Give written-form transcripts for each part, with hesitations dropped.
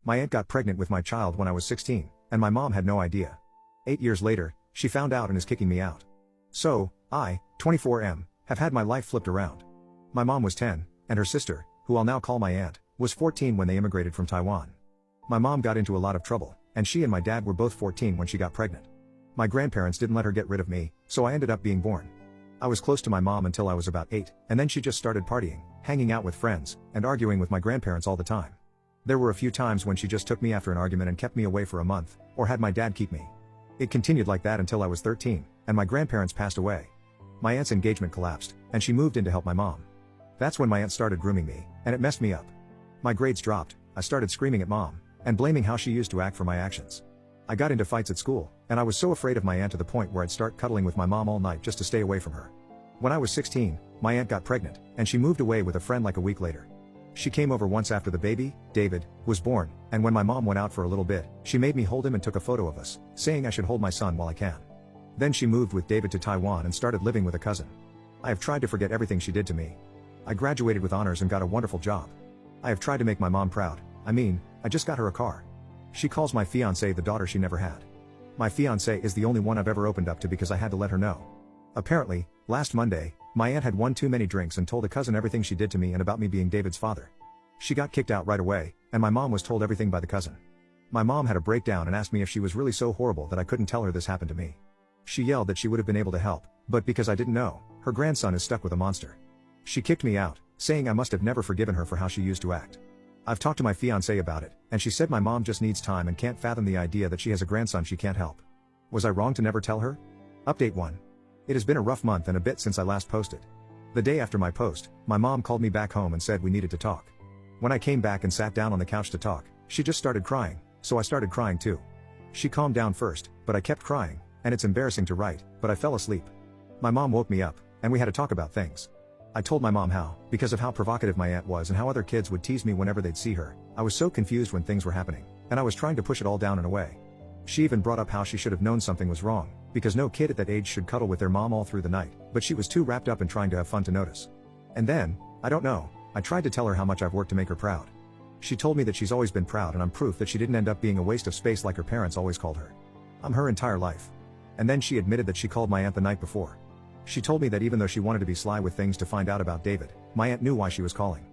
My aunt got pregnant with my child when I was 16, and my mom had no idea. 8 years later, she found out and is kicking me out. So, I, 24M, have had my life flipped around. My mom was 10, and her sister, who I'll now call my aunt, was 14 when they immigrated from Taiwan. My mom got into a lot of trouble, and she and my dad were both 14 when she got pregnant. My grandparents didn't let her get rid of me, so I ended up being born. I was close to my mom until I was about 8, and then she just started partying, hanging out with friends, and arguing with my grandparents all the time. There were a few times when she just took me after an argument and kept me away for a month, or had my dad keep me. It continued like that until I was 13, and my grandparents passed away. My aunt's engagement collapsed, and she moved in to help my mom. That's when my aunt started grooming me, and it messed me up. My grades dropped, I started screaming at mom, and blaming how she used to act for my actions. I got into fights at school, and I was so afraid of my aunt to the point where I'd start cuddling with my mom all night just to stay away from her. When I was 16, my aunt got pregnant, and she moved away with a friend like a week later. She came over once after the baby, David, was born, and when my mom went out for a little bit, she made me hold him and took a photo of us, saying I should hold my son while I can. Then she moved with David to Taiwan and started living with a cousin. I have tried to forget everything she did to me. I graduated with honors and got a wonderful job. I have tried to make my mom proud. I just got her a car. She calls my fiancée the daughter she never had. My fiancée is the only one I've ever opened up to because I had to let her know. Apparently, last Monday, my aunt had one too many drinks and told a cousin everything she did to me and about me being David's father. She got kicked out right away, and my mom was told everything by the cousin. My mom had a breakdown and asked me if she was really so horrible that I couldn't tell her this happened to me. She yelled that she would have been able to help, but because I didn't know, her grandson is stuck with a monster. She kicked me out, saying I must have never forgiven her for how she used to act. I've talked to my fiancée about it, and she said my mom just needs time and can't fathom the idea that she has a grandson she can't help. Was I wrong to never tell her? Update 1. It has been a rough month and a bit since I last posted. The day after my post, my mom called me back home and said we needed to talk. When I came back and sat down on the couch to talk, she just started crying, so I started crying too. She calmed down first, but I kept crying, and it's embarrassing to write, but I fell asleep. My mom woke me up, and we had to talk about things. I told my mom how, because of how provocative my aunt was and how other kids would tease me whenever they'd see her, I was so confused when things were happening, and I was trying to push it all down and away. She even brought up how she should have known something was wrong, because no kid at that age should cuddle with their mom all through the night, but she was too wrapped up in trying to have fun to notice. And then, I don't know, I tried to tell her how much I've worked to make her proud. She told me that she's always been proud and I'm proof that she didn't end up being a waste of space like her parents always called her. I'm her entire life. And then she admitted that she called my aunt the night before. She told me that even though she wanted to be sly with things to find out about David, my aunt knew why she was calling.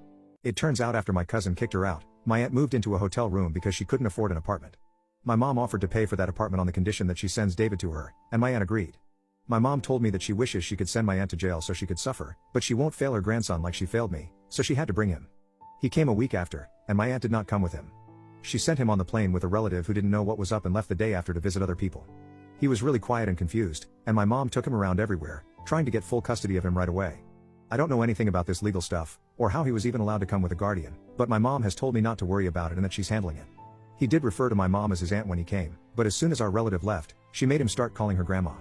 It turns out after my cousin kicked her out, my aunt moved into a hotel room because she couldn't afford an apartment. My mom offered to pay for that apartment on the condition that she sends David to her, and my aunt agreed. My mom told me that she wishes she could send my aunt to jail so she could suffer, but she won't fail her grandson like she failed me, so she had to bring him. He came a week after, and my aunt did not come with him. She sent him on the plane with a relative who didn't know what was up and left the day after to visit other people. He was really quiet and confused, and my mom took him around everywhere, trying to get full custody of him right away. I don't know anything about this legal stuff, or how he was even allowed to come with a guardian, but my mom has told me not to worry about it and that she's handling it. He did refer to my mom as his aunt when he came, but as soon as our relative left, she made him start calling her grandma.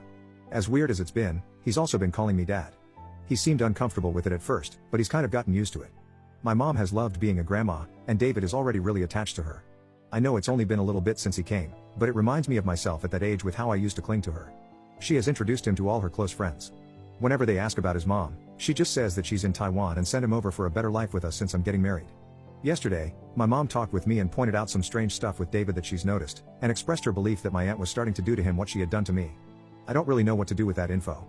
As weird as it's been, he's also been calling me dad. He seemed uncomfortable with it at first, but he's kind of gotten used to it. My mom has loved being a grandma, and David is already really attached to her. I know it's only been a little bit since he came, but it reminds me of myself at that age with how I used to cling to her. She has introduced him to all her close friends. Whenever they ask about his mom, she just says that she's in Taiwan and sent him over for a better life with us since I'm getting married. Yesterday, my mom talked with me and pointed out some strange stuff with David that she's noticed, and expressed her belief that my aunt was starting to do to him what she had done to me. I don't really know what to do with that info.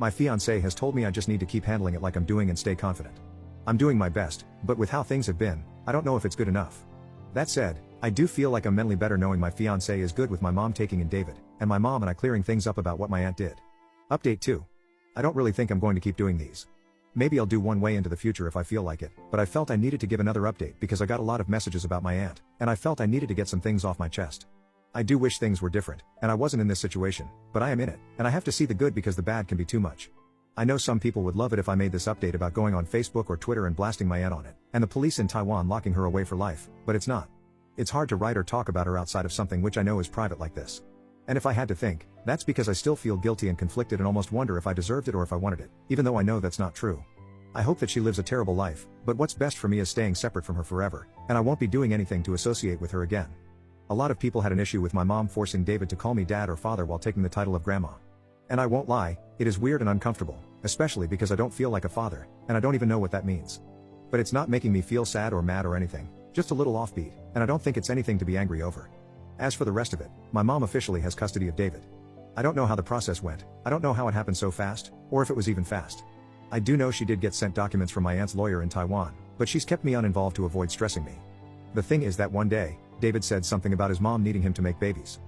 My fiancé has told me I just need to keep handling it like I'm doing and stay confident. I'm doing my best, but with how things have been, I don't know if it's good enough. That said, I do feel like I'm mentally better knowing my fiancé is good with my mom taking in David, and my mom and I clearing things up about what my aunt did. Update 2. I don't really think I'm going to keep doing these. Maybe I'll do one way into the future if I feel like it, but I felt I needed to give another update because I got a lot of messages about my aunt, and I felt I needed to get some things off my chest. I do wish things were different, and I wasn't in this situation, but I am in it, and I have to see the good because the bad can be too much. I know some people would love it if I made this update about going on Facebook or Twitter and blasting my aunt on it, and the police in Taiwan locking her away for life, but it's not. It's hard to write or talk about her outside of something which I know is private like this. And if I had to think, that's because I still feel guilty and conflicted and almost wonder if I deserved it or if I wanted it, even though I know that's not true. I hope that she lives a terrible life, but what's best for me is staying separate from her forever, and I won't be doing anything to associate with her again. A lot of people had an issue with my mom forcing David to call me dad or father while taking the title of grandma. And I won't lie, it is weird and uncomfortable, especially because I don't feel like a father, and I don't even know what that means. But it's not making me feel sad or mad or anything, just a little offbeat, and I don't think it's anything to be angry over. As for the rest of it, my mom officially has custody of David. I don't know how the process went, I don't know how it happened so fast, or if it was even fast. I do know she did get sent documents from my aunt's lawyer in Taiwan, but she's kept me uninvolved to avoid stressing me. The thing is that one day, David said something about his mom needing him to make babies.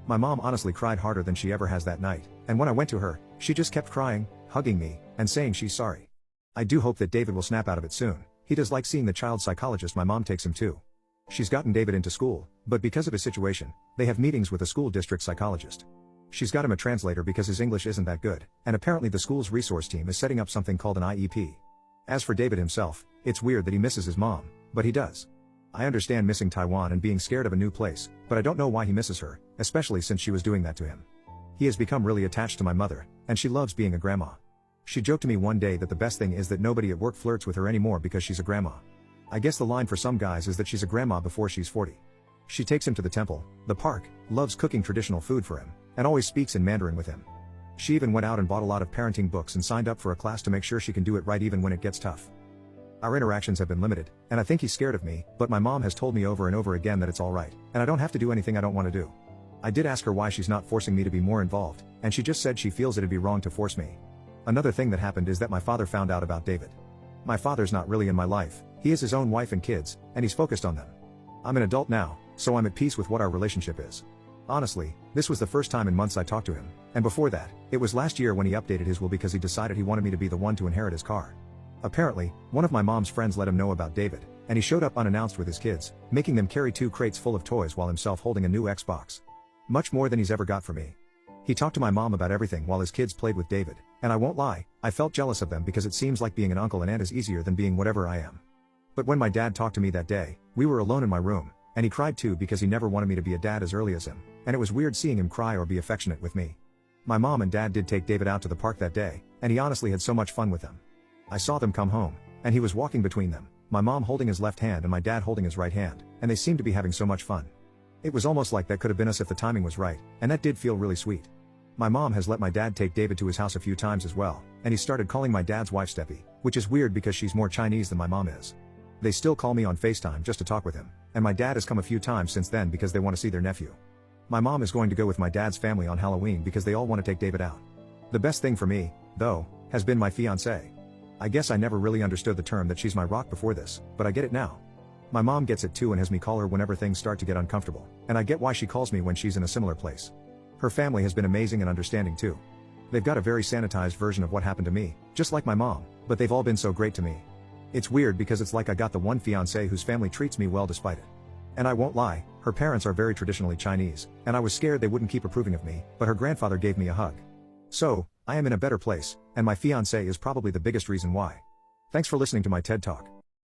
My mom honestly cried harder than she ever has that night, and when I went to her, she just kept crying, hugging me, and saying she's sorry. I do hope that David will snap out of it soon. He does like seeing the child psychologist my mom takes him to. She's gotten David into school, but because of his situation, they have meetings with a school district psychologist. She's got him a translator because his English isn't that good, and apparently the school's resource team is setting up something called an IEP. As for David himself, it's weird that he misses his mom, but he does. I understand missing Taiwan and being scared of a new place, but I don't know why he misses her, especially since she was doing that to him. He has become really attached to my mother, and she loves being a grandma. She joked to me one day that the best thing is that nobody at work flirts with her anymore because she's a grandma. I guess the line for some guys is that she's a grandma before she's 40. She takes him to the temple, the park, loves cooking traditional food for him, and always speaks in Mandarin with him. She even went out and bought a lot of parenting books and signed up for a class to make sure she can do it right even when it gets tough. Our interactions have been limited, and I think he's scared of me, but my mom has told me over and over again that it's alright, and I don't have to do anything I don't want to do. I did ask her why she's not forcing me to be more involved, and she just said she feels it'd be wrong to force me. Another thing that happened is that my father found out about David. My father's not really in my life, he has his own wife and kids, and he's focused on them. I'm an adult now, so I'm at peace with what our relationship is. Honestly, this was the first time in months I talked to him, and before that, it was last year when he updated his will because he decided he wanted me to be the one to inherit his car. Apparently, one of my mom's friends let him know about David, and he showed up unannounced with his kids, making them carry 2 crates full of toys while himself holding a new Xbox. Much more than he's ever got from me. He talked to my mom about everything while his kids played with David, and I won't lie, I felt jealous of them because it seems like being an uncle and aunt is easier than being whatever I am. But when my dad talked to me that day, we were alone in my room, and he cried too because he never wanted me to be a dad as early as him, and it was weird seeing him cry or be affectionate with me. My mom and dad did take David out to the park that day, and he honestly had so much fun with them. I saw them come home, and he was walking between them, my mom holding his left hand and my dad holding his right hand, and they seemed to be having so much fun. It was almost like that could have been us if the timing was right, and that did feel really sweet. My mom has let my dad take David to his house a few times as well, and he started calling my dad's wife Steppy, which is weird because she's more Chinese than my mom is. They still call me on FaceTime just to talk with him, and my dad has come a few times since then because they want to see their nephew. My mom is going to go with my dad's family on Halloween because they all want to take David out. The best thing for me, though, has been my fiancée. I guess I never really understood the term that she's my rock before this, but I get it now. My mom gets it too and has me call her whenever things start to get uncomfortable, and I get why she calls me when she's in a similar place. Her family has been amazing and understanding too. They've got a very sanitized version of what happened to me, just like my mom, but they've all been so great to me. It's weird because it's like I got the one fiancé whose family treats me well despite it. And I won't lie, her parents are very traditionally Chinese, and I was scared they wouldn't keep approving of me, but her grandfather gave me a hug. So, I am in a better place, and my fiancé is probably the biggest reason why. Thanks for listening to my TED Talk.